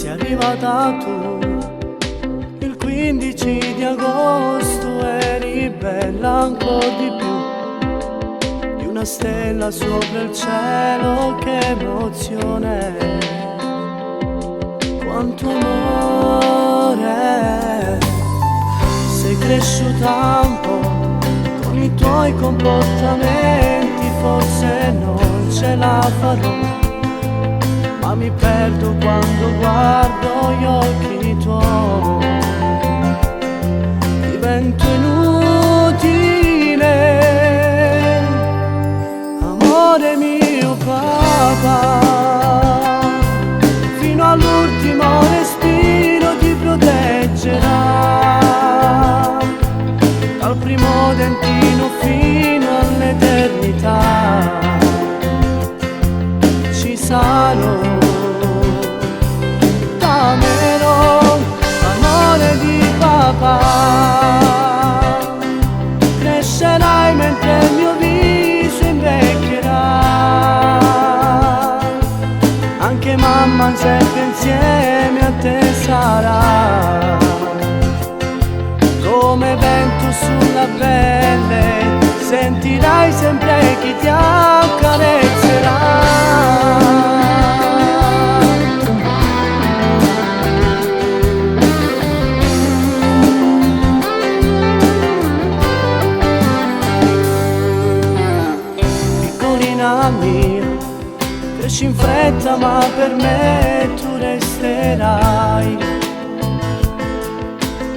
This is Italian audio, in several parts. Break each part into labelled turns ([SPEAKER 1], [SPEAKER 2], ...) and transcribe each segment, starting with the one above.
[SPEAKER 1] sei arrivata tu. Il 15 di agosto eri bella ancora di più di una stella sopra il cielo. Che emozione, quanto amore. Sei cresciuta un po' con i tuoi comportamenti, forse non ce la farò, ma mi perdo quando guardo gli occhi tuoi. Divento inutile, amore mio papà. Fino all'ultimo respiro ti proteggerà, dal primo dentino fino all'eternità. Ci sarò, t'amerò, amore di papà. Crescerai mentre il mio viso invecchierà, anche mamma sempre insieme a te sarà. Come vento sulla pelle sentirai sempre chi ti accarezzerà. Piccolina mia, cresci in fretta ma per me tu resterai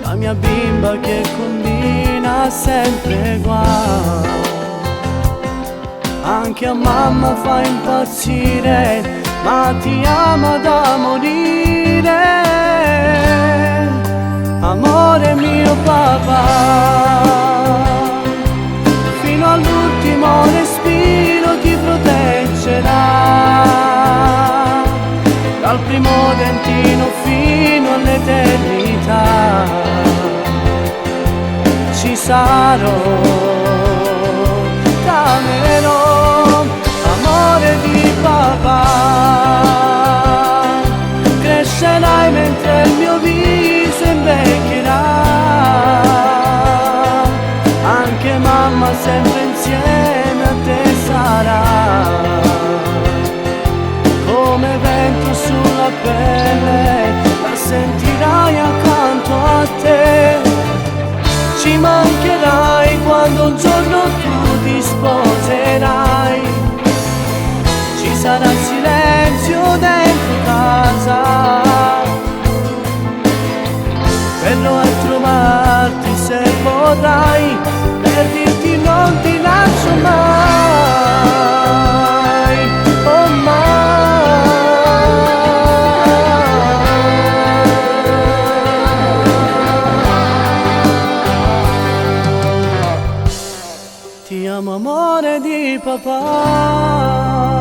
[SPEAKER 1] la mia bimba che combina sempre guai. Anche a mamma fa impazzire, ma ti ama da morire. Amore mio papà, fino all'ultimo respiro ti proteggerà, dal primo dentino fino all'eternità. Ci sarò, t'amerò, amore di papà. Crescerai mentre il mio viso invecchierà, anche mamma sempre insieme a te sarà. Come vento sulla pelle la sentirai accanto a te. Ci mancherai quando un giorno tu ti sposerai. Ci sarà silenzio dentro casa, verrò a trovarti se vorrai, per dirti non ti lascio mai, oh mai. Ti amo amore di papà.